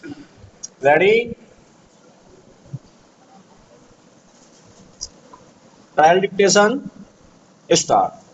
Ready? Trial dictation start.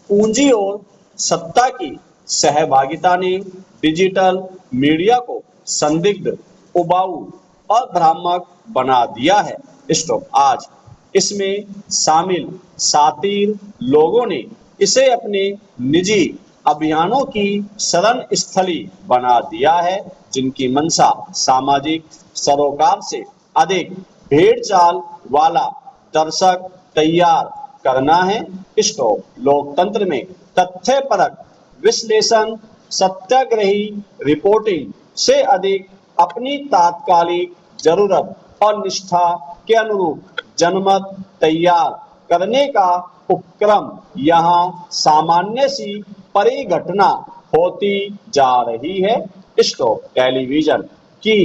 पूंजी और सत्ता की सहभागिता ने डिजिटल मीडिया को संदिग्ध, उबाऊ और भ्रामक बना दिया है। स्टॉप। आज इसमें शामिल शातिर लोगों ने इसे अपने निजी अभियानों की शरण स्थली बना दिया है, जिनकी मंशा सामाजिक सरोकार से अधिक भेड़ चाल वाला दर्शक तैयार करना है। स्टॉप। लोकतंत्र में तथ्यपरक विश्लेषण, सत्याग्रही रिपोर्टिंग से अधिक अपनी तात्कालिक जरूरत और निष्ठा के अनुरूप जनमत तैयार करने का उपक्रम यहाँ सामान्य सी परिघटना होती जा रही है। स्टॉप। टेलीविजन की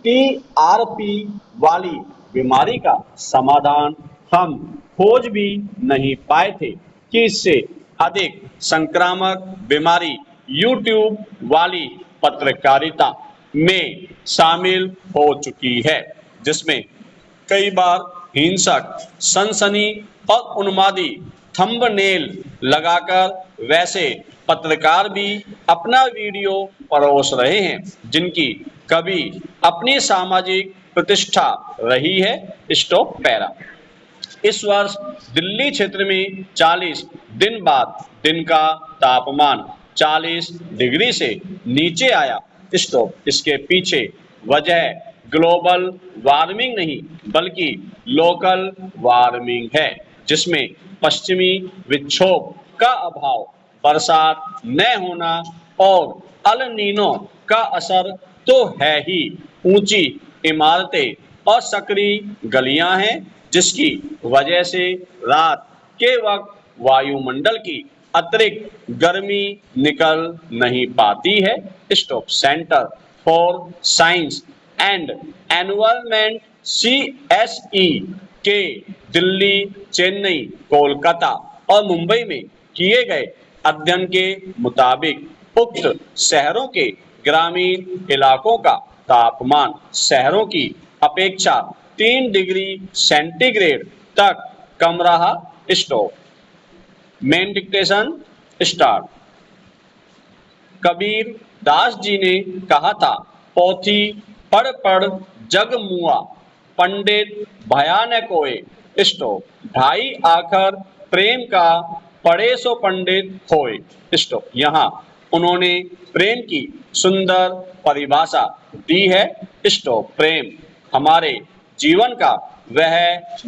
टीआरपी वाली बीमारी का समाधान हम खोज भी नहीं पाए थे कि इससे अधिक संक्रामक बीमारी यूट्यूब वाली पत्रकारिता में शामिल हो चुकी है, जिसमें कई बार हिंसक, सनसनी और उन्मादी थंबनेल लगाकर वैसे पत्रकार भी अपना वीडियो परोस रहे हैं जिनकी कभी अपनी सामाजिक प्रतिष्ठा रही है। Stop para. इस वर्ष दिल्ली क्षेत्र में 40 दिन बाद दिन का तापमान 40 डिग्री से नीचे आया। स्टॉप। इसके पीछे वजह ग्लोबल वार्मिंग नहीं बल्कि लोकल वार्मिंग है, जिसमें पश्चिमी विक्षोभ का अभाव, बरसात न होना और अल नीनो का असर तो है ही। ऊंची इमारतें और सकरी गलियां हैं, जिसकी वजह से रात के वक्त वायुमंडल की अतिरिक्त गर्मी निकल नहीं पाती है। Stop. Centre for science and environment CSE के दिल्ली, चेन्नई, कोलकाता और मुंबई में किए गए अध्ययन के मुताबिक उक्त शहरों के ग्रामीण इलाकों का तापमान शहरों की अपेक्षा 3 डिग्री सेंटीग्रेड तक कम रहा। Stop. Main dictation start. Kabir Das ji ने कहा था, पोथी पढ़ पढ़ जग मुआ, पंडित भया न कोय। स्टॉप। ढाई आखर प्रेम का पढ़े सो पंडित होय। स्टॉप। यहाँ उन्होंने प्रेम की सुंदर परिभाषा दी है। स्टॉप। प्रेम हमारे जीवन का वह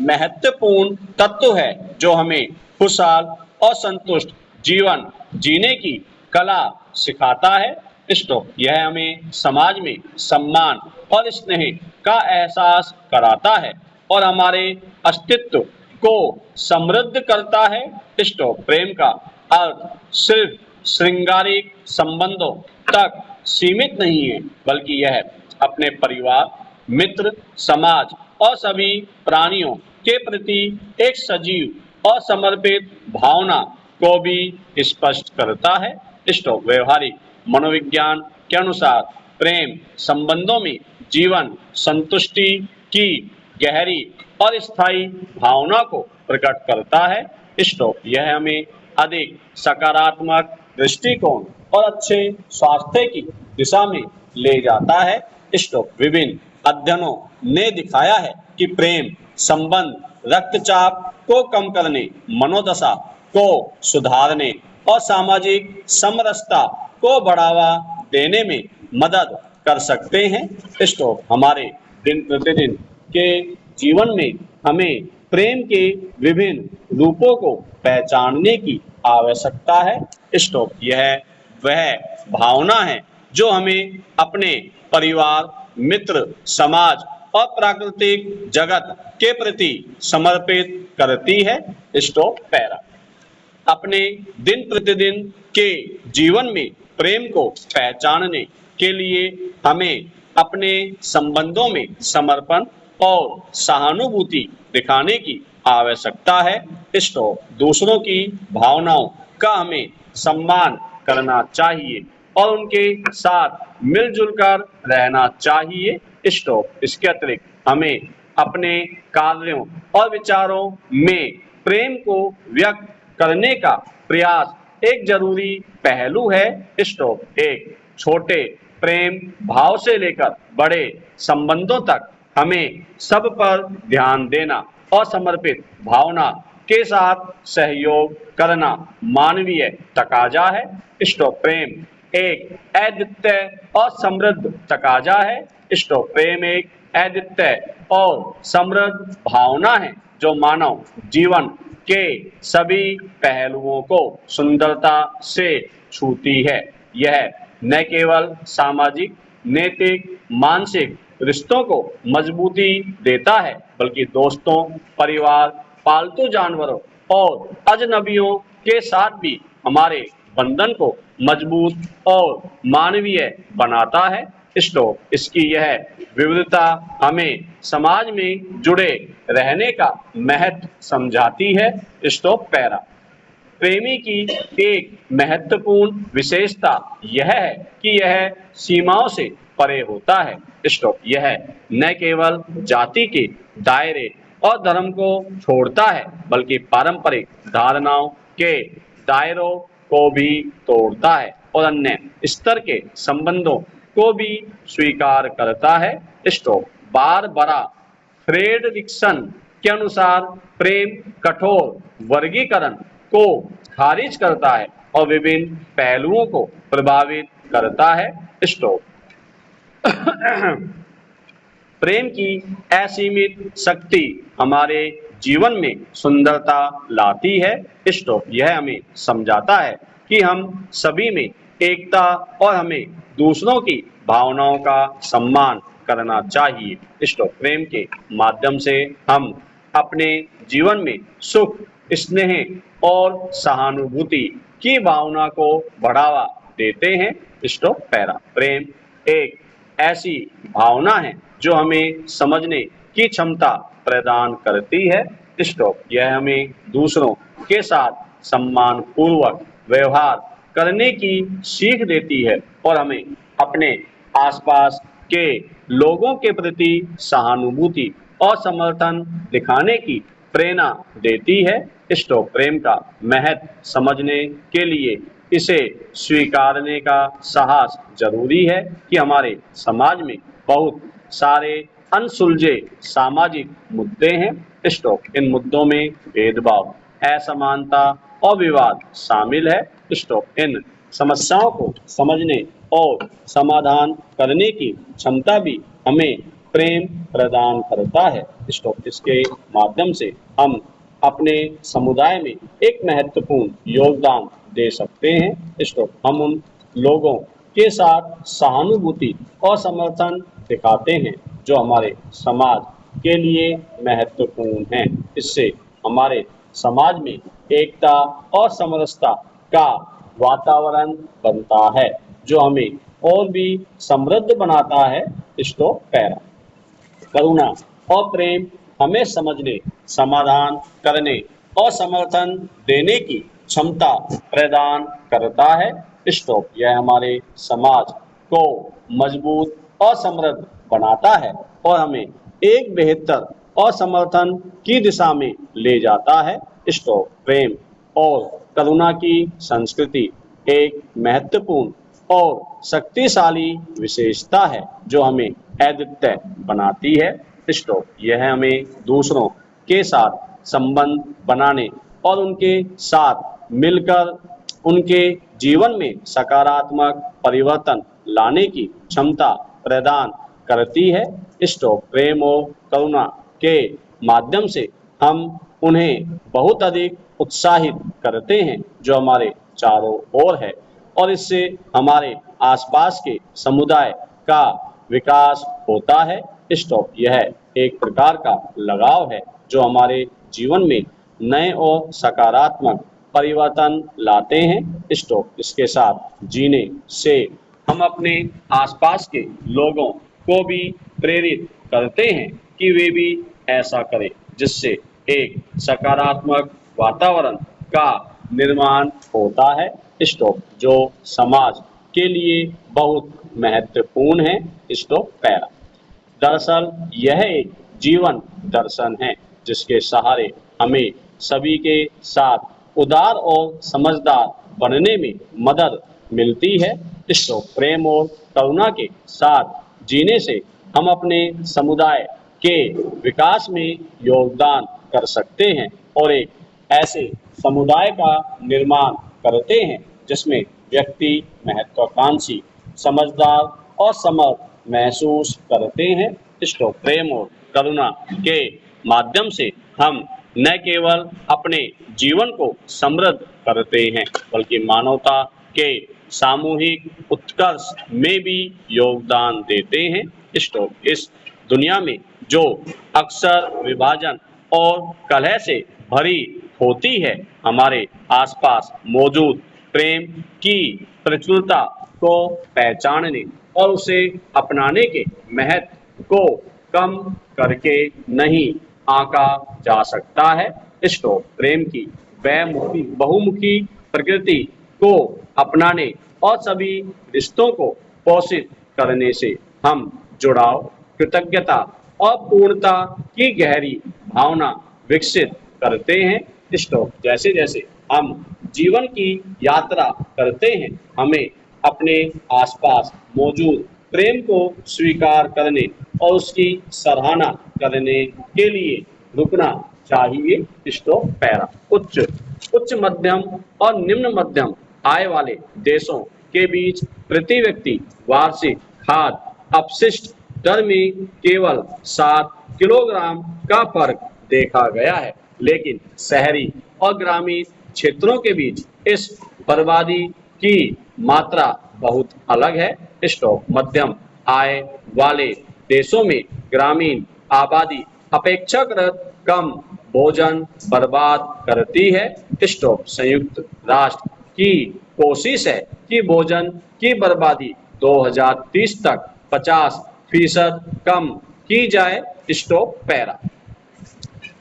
महत्वपूर्ण तत्व है जो हमें खुशहाल और संतुष्ट जीवन जीने की कला सिखाता है। स्टॉप। यह हमें समाज में सम्मान और स्नेह का एहसास कराता है और हमारे अस्तित्व को समृद्ध करता है। स्टॉप। प्रेम का अर्थ सिर्फ श्रृंगारिक संबंधों तक सीमित नहीं है, बल्कि यह अपने परिवार, मित्र, समाज और सभी प्राणियों के प्रति एक सजीव और समर्पित भावना को भी स्पष्ट करता है। स्टॉप। व्यवहारिक मनोविज्ञान के अनुसार प्रेम संबंधों में जीवन संतुष्टि की गहरी और स्थायी भावना को प्रकट करता है। स्टॉप। यह हमें अधिक सकारात्मक दृष्टिकोण और अच्छे स्वास्थ्य की दिशा में ले जाता है। स्टॉप। विभिन्न अध्ययनों ने दिखाया है कि प्रेम संबंध रक्तचाप को कम करने, मनोदशा को सुधारने और सामाजिक समरसता को बढ़ावा देने में मदद कर सकते हैं। स्टॉप। हमारे दिन प्रतिदिन के जीवन में हमें प्रेम के विभिन्न रूपों को पहचानने की आवश्यकता है। स्टॉप। यह वह भावना है जो हमें अपने परिवार, मित्र, समाज और प्राकृतिक जगत के प्रति समर्पित करती है। Stop para. अपने दिन प्रतिदिन के जीवन में प्रेम को पहचानने के लिए हमें अपने संबंधों में समर्पण और सहानुभूति दिखाने की आवश्यकता है। स्टॉप। दूसरों की भावनाओं का हमें सम्मान करना चाहिए और उनके साथ मिलजुल कर रहना चाहिए। स्टॉप। इसके अतिरिक्त हमें अपने कार्यों और विचारों में प्रेम को व्यक्त करने का प्रयास एक जरूरी पहलू है। स्टॉप। एक छोटे प्रेम भाव से लेकर बड़े संबंधों तक हमें सब पर ध्यान देना और समर्पित भावना के साथ सहयोग करना मानवीय तकाजा है। स्टॉप। प्रेम एक अद्वितीय और समृद्ध तकाजा है। स्टॉप। प्रेम एक अद्वितीय और समृद्ध भावना है जो मानव जीवन के सभी पहलुओं को सुंदरता से छूती है। यह न केवल सामाजिक, नैतिक, मानसिक रिश्तों को मजबूती देता है, बल्कि दोस्तों, परिवार, पालतू जानवरों और अजनबियों के साथ भी हमारे बंधन को मजबूत और मानवीय बनाता है। स्टॉप। इसकी यह विविधता हमें समाज में जुड़े रहने का महत्व समझाती है। स्टॉप। पैरा। प्रेमी की एक महत्वपूर्ण विशेषता यह है कि यह सीमाओं से परे होता है। स्टॉप। यह न केवल जाति के दायरे और धर्म को छोड़ता है, बल्कि पारंपरिक धारणाओं के दायरों को भी तोड़ता है और अन्य स्तर के संबंधों को भी स्वीकार करता है। स्टॉप। बारबरा फ्रेडरिक्सन के अनुसार प्रेम कठोर वर्गीकरण को खारिज करता है और विभिन्न पहलुओं को प्रभावित करता है। स्टॉप। प्रेम की असीमित शक्ति हमारे जीवन में सुंदरता लाती है। स्टॉप। यह हमें समझाता है कि हम सभी में एकता और हमें दूसरों की भावनाओं का सम्मान करना चाहिए। स्टॉप। प्रेम के माध्यम से हम अपने जीवन में सुख, स्नेह और सहानुभूति की भावना को बढ़ावा देते हैं। स्टॉप। पैरा। प्रेम एक ऐसी भावना है जो हमें समझने की क्षमता प्रदान करती है। स्टॉप। यह हमें दूसरों के साथ सम्मान पूर्वक व्यवहार करने की सीख देती है और हमें अपने आसपास के लोगों के प्रति सहानुभूति और समर्थन दिखाने की प्रेरणा देती है। स्टॉप। प्रेम का महत्व समझने के लिए इसे स्वीकारने का साहस जरूरी है कि हमारे समाज में बहुत सारे अनसुलझे सामाजिक मुद्दे हैं। स्टॉप। इन मुद्दों में भेदभाव, असमानता और विवाद शामिल है। स्टॉप। इन समस्याओं को समझने और समाधान करने की क्षमता भी हमें प्रेम प्रदान करता है। स्टॉप। इसके माध्यम से हम अपने समुदाय में एक महत्वपूर्ण योगदान दे सकते हैं। स्टॉप। हम उन लोगों के साथ सहानुभूति और समर्थन दिखाते हैं जो हमारे समाज के लिए महत्वपूर्ण हैं। इससे हमारे समाज में एकता और समरसता का वातावरण बनता है जो हमें और भी समृद्ध बनाता है। स्टॉप। पैरा। करुणा और प्रेम हमें समझने, समाधान करने और समर्थन देने की क्षमता प्रदान करता है। स्टॉप। यह हमारे समाज को मजबूत और समृद्ध बनाता है और हमें एक बेहतर और समर्थन की दिशा में ले जाता है। स्टॉप। प्रेम और करुणा की संस्कृति एक महत्वपूर्ण और शक्तिशाली विशेषता है जो हमें अद्वितीय बनाती है। स्टॉप। यह हमें दूसरों के साथ संबंध बनाने और उनके साथ मिलकर उनके जीवन में सकारात्मक परिवर्तन लाने की क्षमता प्रदान करती है। स्टॉप। प्रेम और करुणा के माध्यम से हम उन्हें बहुत अधिक उत्साहित करते हैं जो हमारे चारों ओर है और इससे हमारे आसपास के समुदाय का विकास होता है। स्टॉप। यह एक प्रकार का लगाव है जो हमारे जीवन में नए और सकारात्मक परिवर्तन लाते हैं। स्टॉप। इसके साथ जीने से हम अपने आसपास के लोगों को भी प्रेरित करते हैं कि वे भी ऐसा करें, जिससे एक सकारात्मक वातावरण का निर्माण होता है। स्टॉप। जो समाज के लिए बहुत महत्वपूर्ण है। Stop para. दरअसल यह एक जीवन दर्शन है जिसके सहारे हमें सभी के साथ उदार और समझदार बनने में मदद मिलती है। स्टॉप प्रेम और करुणा के साथ जीने से हम अपने समुदाय के विकास में योगदान कर सकते हैं और एक ऐसे समुदाय का निर्माण करते हैं जिसमें व्यक्ति महत्वाकांक्षी, समझदार और समर्थ महसूस करते हैं। स्टॉप प्रेम और करुणा के माध्यम से हम न केवल अपने जीवन को समृद्ध करते हैं बल्कि मानवता के सामूहिक उत्कर्ष में भी योगदान देते हैं। स्टॉप इस दुनिया में जो अक्सर विभाजन और कलह से भरी होती है, हमारे आसपास मौजूद प्रेम की प्रचुरता को पहचानने और उसे अपनाने के महत्व को कम करके नहीं आंका जा सकता है। स्टॉप प्रेम की बहुमुखी प्रकृति को अपनाने और सभी रिश्तों को पोषित करने से हम जुड़ाव, कृतज्ञता और पूर्णता की गहरी भावना विकसित करते हैं। स्टॉप जैसे जैसे हम जीवन की यात्रा करते हैं, हमें अपने आसपास मौजूद प्रेम को स्वीकार करने और उसकी सराहना करने के लिए रुकना चाहिए। Stop para. उच्च मध्यम और निम्न मध्यम आय वाले देशों के बीच प्रति व्यक्ति वार्षिक खाद्य अपशिष्ट दर में केवल 7 किलोग्राम का फर्क देखा गया है, लेकिन शहरी और ग्रामीण क्षेत्रों के बीच इस बर्बादी की मात्रा बहुत अलग है। स्टॉप मध्यम आय वाले देशों में ग्रामीण आबादी अपेक्षाकृत कम भोजन बर्बाद करती है। स्टॉप संयुक्त राष्ट्र की कोशिश है कि भोजन की बर्बादी 2030 तक 50% कम की जाए। Stop para.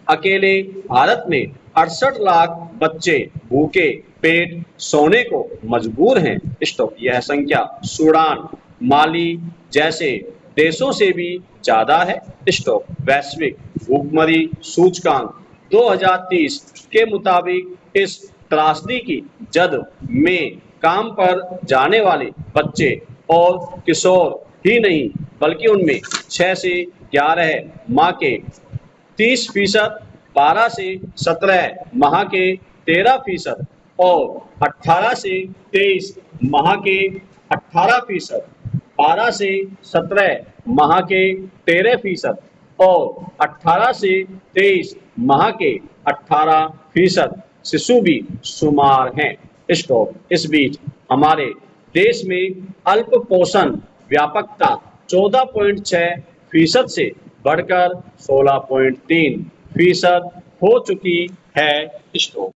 अकेले भारत में 68 लाख बच्चे भूखे पेट सोने को मजबूर हैं। स्टॉप यह संख्या सूडान, माली जैसे देशों से भी ज्यादा है। स्टॉप वैश्विक भूखमरी सूचकांक 2030 के मुताबिक इस त्रासदी की जद में काम पर जाने वाले बच्चे और किशोर ही नहीं बल्कि उनमें 6 से 11 माह के 30%, 12 से 17 माह के 13% और 18 से 23 माह के 18%, 12 से 17 माह के 13% और 18 से 23 माह के 18% शिशु भी शुमार हैं। स्टॉप इस बीच हमारे देश में अल्प पोषण व्यापकता 14.6% से बढ़कर 16.3% हो चुकी है। स्टॉप